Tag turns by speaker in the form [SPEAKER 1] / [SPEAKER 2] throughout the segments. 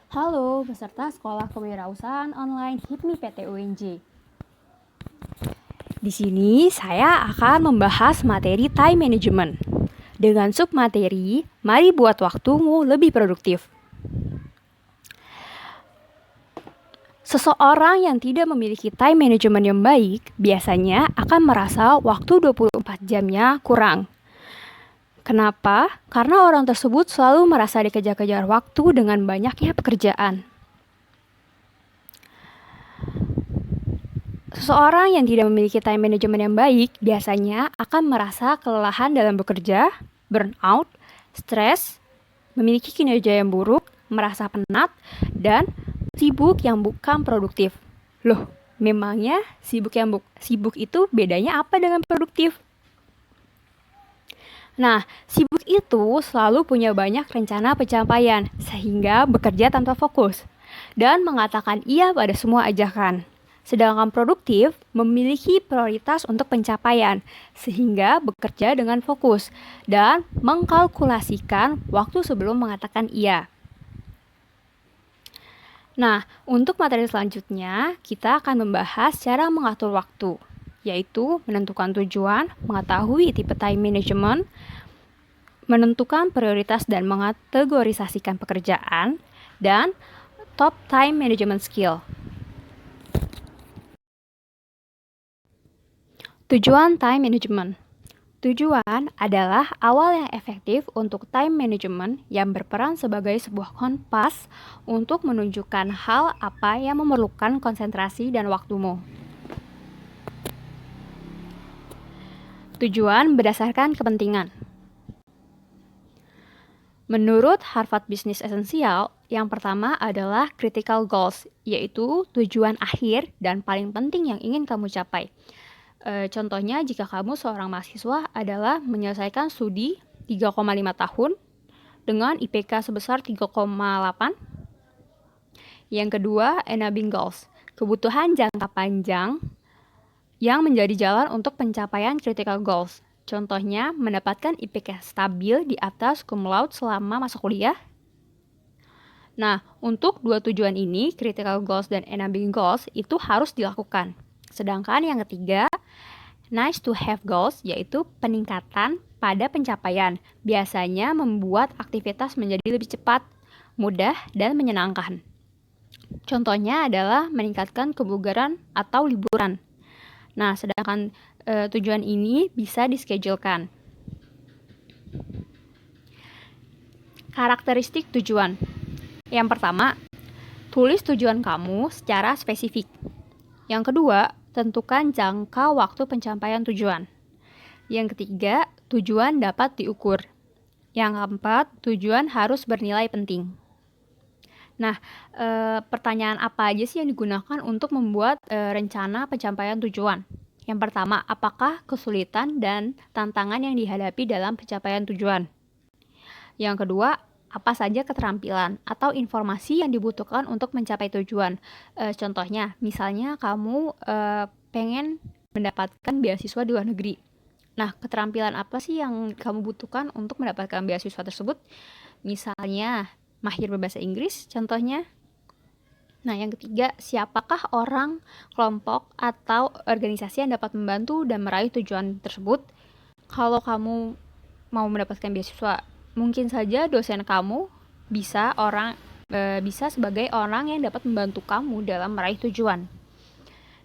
[SPEAKER 1] Halo, peserta Sekolah Kewirausahaan Online HIPMI PT UNJ. Di sini saya akan membahas materi time management. Dengan submateri, mari buat waktumu lebih produktif. Seseorang yang tidak memiliki time management yang baik biasanya akan merasa waktu 24 jamnya kurang. Kenapa? Karena orang tersebut selalu merasa dikejar-kejar waktu dengan banyaknya pekerjaan. Seseorang yang tidak memiliki time management yang baik biasanya akan merasa kelelahan dalam bekerja, burnout, stres, memiliki kinerja yang buruk, merasa penat, dan sibuk yang bukan produktif. Loh, memangnya sibuk itu bedanya apa dengan produktif? Nah, sibuk itu selalu punya banyak rencana pencapaian, sehingga bekerja tanpa fokus, dan mengatakan iya pada semua ajakan. Sedangkan produktif memiliki prioritas untuk pencapaian, sehingga bekerja dengan fokus, dan mengkalkulasikan waktu sebelum mengatakan iya. Nah, untuk materi selanjutnya, kita akan membahas cara mengatur waktu, yaitu menentukan tujuan, mengetahui tipe time management, menentukan prioritas dan mengategorisasikan pekerjaan, dan top time management skill. Tujuan time management. Tujuan adalah awal yang efektif untuk time management yang berperan sebagai sebuah kompas untuk menunjukkan hal apa yang memerlukan konsentrasi dan waktumu. Tujuan berdasarkan kepentingan. Menurut Harvard Business Essential, yang pertama adalah critical goals, yaitu tujuan akhir dan paling penting yang ingin kamu capai. Contohnya, jika kamu seorang mahasiswa adalah menyelesaikan studi 3,5 tahun dengan IPK sebesar 3,8. Yang kedua, enabling goals, kebutuhan jangka panjang yang menjadi jalan untuk pencapaian critical goals. Contohnya, mendapatkan IPK stabil di atas cum laude selama masa kuliah. Nah, untuk dua tujuan ini, critical goals dan enabling goals, itu harus dilakukan. Sedangkan yang ketiga, nice to have goals, yaitu peningkatan pada pencapaian. Biasanya membuat aktivitas menjadi lebih cepat, mudah, dan menyenangkan. Contohnya adalah meningkatkan kebugaran atau liburan. Nah, sedangkan tujuan ini bisa dischedulekan. Karakteristik tujuan. Yang pertama, tulis tujuan kamu secara spesifik. Yang kedua, tentukan jangka waktu pencapaian tujuan. Yang ketiga, tujuan dapat diukur. Yang keempat, tujuan harus bernilai penting. Nah, pertanyaan apa aja sih yang digunakan untuk membuat rencana pencapaian tujuan? Yang pertama, apakah kesulitan dan tantangan yang dihadapi dalam pencapaian tujuan? Yang kedua, apa saja keterampilan atau informasi yang dibutuhkan untuk mencapai tujuan? Contohnya, misalnya kamu pengen mendapatkan beasiswa di luar negeri. Nah, keterampilan apa sih yang kamu butuhkan untuk mendapatkan beasiswa tersebut? Misalnya, mahir berbahasa Inggris, contohnya. Nah, yang ketiga, siapakah orang, kelompok, atau organisasi yang dapat membantu dan meraih tujuan tersebut? Kalau kamu mau mendapatkan beasiswa, mungkin saja dosen kamu bisa sebagai orang yang dapat membantu kamu dalam meraih tujuan.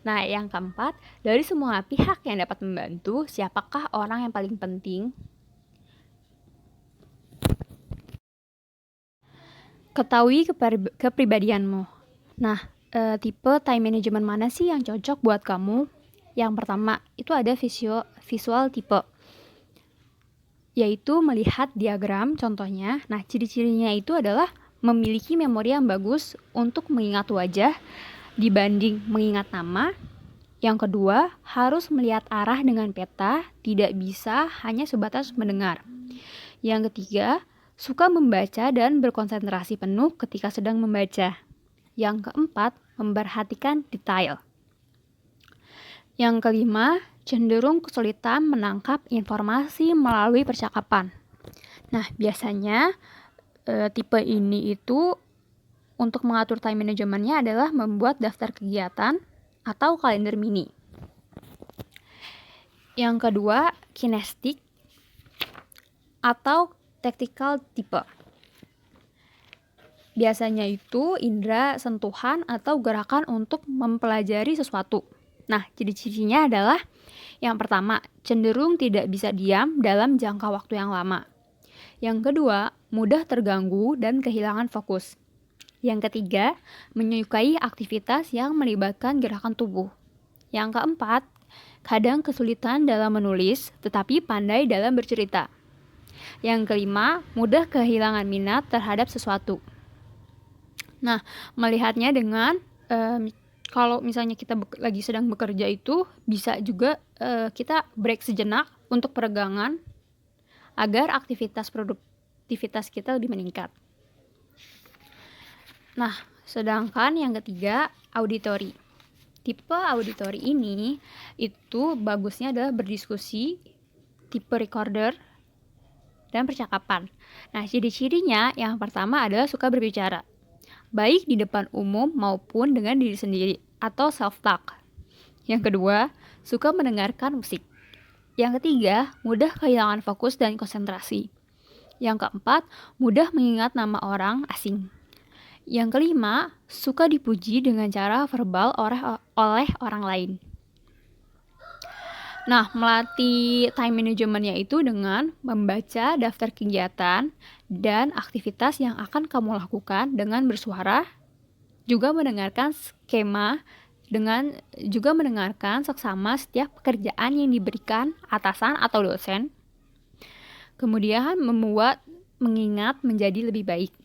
[SPEAKER 1] Nah, yang keempat, dari semua pihak yang dapat membantu, siapakah orang yang paling penting? Ketahui kepribadianmu. Nah, tipe time management mana sih yang cocok buat kamu? Yang pertama, itu ada visual type, yaitu melihat diagram contohnya. Nah, ciri-cirinya itu adalah memiliki memori yang bagus untuk mengingat wajah dibanding mengingat nama. Yang kedua, harus melihat arah dengan peta, tidak bisa hanya sebatas mendengar. Yang ketiga, suka membaca dan berkonsentrasi penuh ketika sedang membaca. Yang keempat, memperhatikan detail. Yang kelima, cenderung kesulitan menangkap informasi melalui percakapan. Nah, biasanya tipe ini itu untuk mengatur time managementnya adalah membuat daftar kegiatan atau kalender mini. Yang kedua, kinestik atau tactical tipe. Biasanya itu indera sentuhan atau gerakan untuk mempelajari sesuatu. Nah, ciri-cirinya adalah yang pertama, cenderung tidak bisa diam dalam jangka waktu yang lama. Yang kedua, mudah terganggu dan kehilangan fokus. Yang ketiga, menyukai aktivitas yang melibatkan gerakan tubuh. Yang keempat, kadang kesulitan dalam menulis, tetapi pandai dalam bercerita. Yang kelima, mudah kehilangan minat terhadap sesuatu. Nah, melihatnya dengan kalau misalnya kita lagi sedang bekerja itu bisa juga kita break sejenak untuk peregangan agar produktivitas kita lebih meningkat. Nah, sedangkan yang ketiga, auditory. Tipe auditory ini itu bagusnya adalah berdiskusi, tipe recorder, dan percakapan. Nah, ciri-cirinya yang pertama adalah suka berbicara, baik di depan umum maupun dengan diri sendiri atau self-talk. Yang kedua, suka mendengarkan musik. Yang ketiga, mudah kehilangan fokus dan konsentrasi. Yang keempat, mudah mengingat nama orang asing. Yang kelima, suka dipuji dengan cara verbal oleh orang lain. Nah, melatih time managementnya itu dengan membaca daftar kegiatan dan aktivitas yang akan kamu lakukan dengan bersuara, juga mendengarkan skema, juga mendengarkan seksama setiap pekerjaan yang diberikan atasan atau dosen. Kemudian membuat mengingat menjadi lebih baik.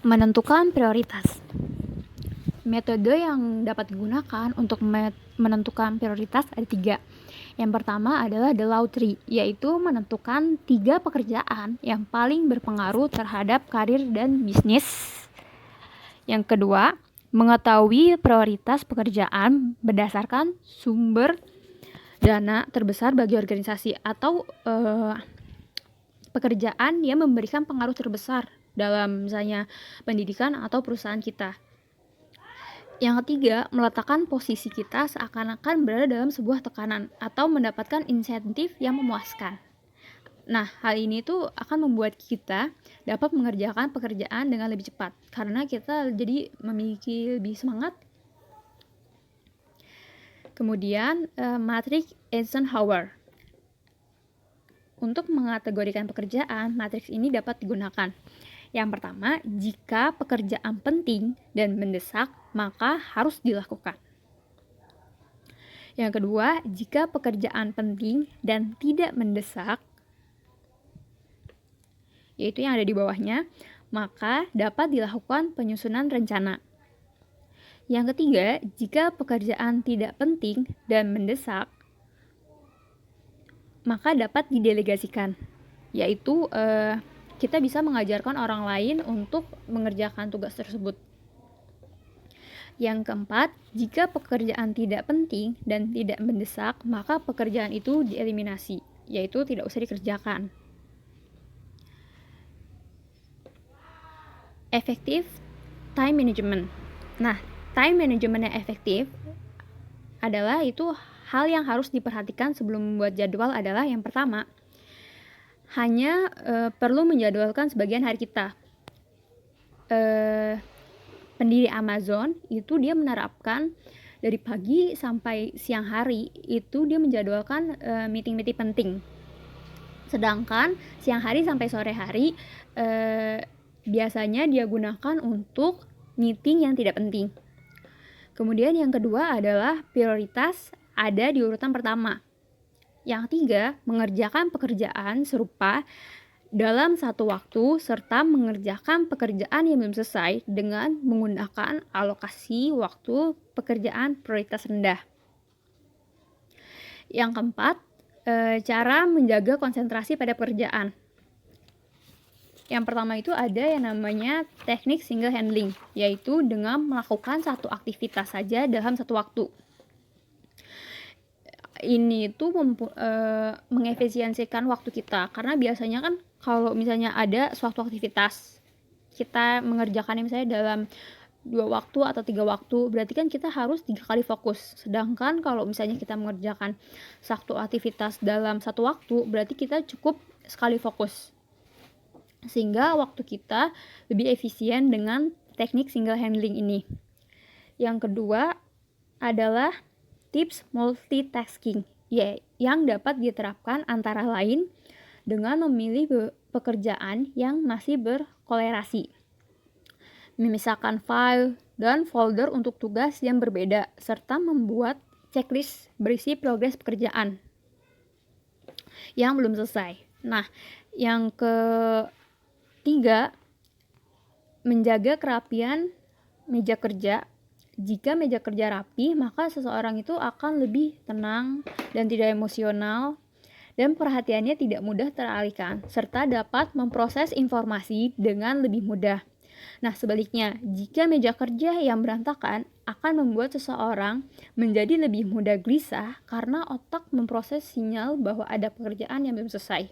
[SPEAKER 1] Menentukan prioritas. Metode yang dapat digunakan untuk menentukan prioritas ada 3. Yang pertama adalah the law tree, yaitu menentukan 3 pekerjaan yang paling berpengaruh terhadap karir dan bisnis. Yang kedua, mengetahui prioritas pekerjaan berdasarkan sumber dana terbesar bagi organisasi atau pekerjaan yang memberikan pengaruh terbesar dalam misalnya pendidikan atau perusahaan kita. Yang ketiga, meletakkan posisi kita seakan-akan berada dalam sebuah tekanan atau mendapatkan insentif yang memuaskan. Nah, hal ini tuh akan membuat kita dapat mengerjakan pekerjaan dengan lebih cepat karena kita jadi memiliki lebih semangat. Kemudian, matriks Eisenhower. Untuk mengategorikan pekerjaan, matriks ini dapat digunakan. Yang pertama, jika pekerjaan penting dan mendesak, maka harus dilakukan. Yang kedua, jika pekerjaan penting dan tidak mendesak, yaitu yang ada di bawahnya, maka dapat dilakukan penyusunan rencana. Yang ketiga, jika pekerjaan tidak penting dan mendesak, maka dapat didelegasikan, yaitu kita bisa mengajarkan orang lain untuk mengerjakan tugas tersebut. Yang keempat, jika pekerjaan tidak penting dan tidak mendesak, maka pekerjaan itu dieliminasi, yaitu tidak usah dikerjakan. Efektif time management. Nah, time management yang efektif adalah itu hal yang harus diperhatikan sebelum membuat jadwal adalah yang pertama, hanya perlu menjadwalkan sebagian hari kita. Pendiri Amazon itu dia menerapkan dari pagi sampai siang hari itu dia menjadwalkan meeting-meeting penting. Sedangkan siang hari sampai sore hari biasanya dia gunakan untuk meeting yang tidak penting. Kemudian yang kedua adalah prioritas ada di urutan pertama. Yang ketiga, mengerjakan pekerjaan serupa dalam satu waktu serta mengerjakan pekerjaan yang belum selesai dengan menggunakan alokasi waktu pekerjaan prioritas rendah. Yang keempat, cara menjaga konsentrasi pada pekerjaan. Yang pertama itu ada yang namanya teknik single handling, yaitu dengan melakukan satu aktivitas saja dalam satu waktu. ini tuh mengefisiensikan waktu kita, karena biasanya kan kalau misalnya ada suatu aktivitas kita mengerjakannya misalnya dalam 2 waktu atau 3 waktu, berarti kan kita harus 3 kali fokus. Sedangkan kalau misalnya kita mengerjakan satu aktivitas dalam 1 waktu, berarti kita cukup sekali fokus. Sehingga waktu kita lebih efisien dengan teknik single handling ini. Yang kedua adalah tips multitasking, yang dapat diterapkan antara lain dengan memilih pekerjaan yang masih berkolerasi, memisahkan file dan folder untuk tugas yang berbeda, serta membuat checklist berisi progres pekerjaan yang belum selesai. Nah, yang ketiga, menjaga kerapian meja kerja. Jika meja kerja rapi, maka seseorang itu akan lebih tenang dan tidak emosional, dan perhatiannya tidak mudah teralihkan, serta dapat memproses informasi dengan lebih mudah. Nah, sebaliknya, jika meja kerja yang berantakan akan membuat seseorang menjadi lebih mudah gelisah karena otak memproses sinyal bahwa ada pekerjaan yang belum selesai.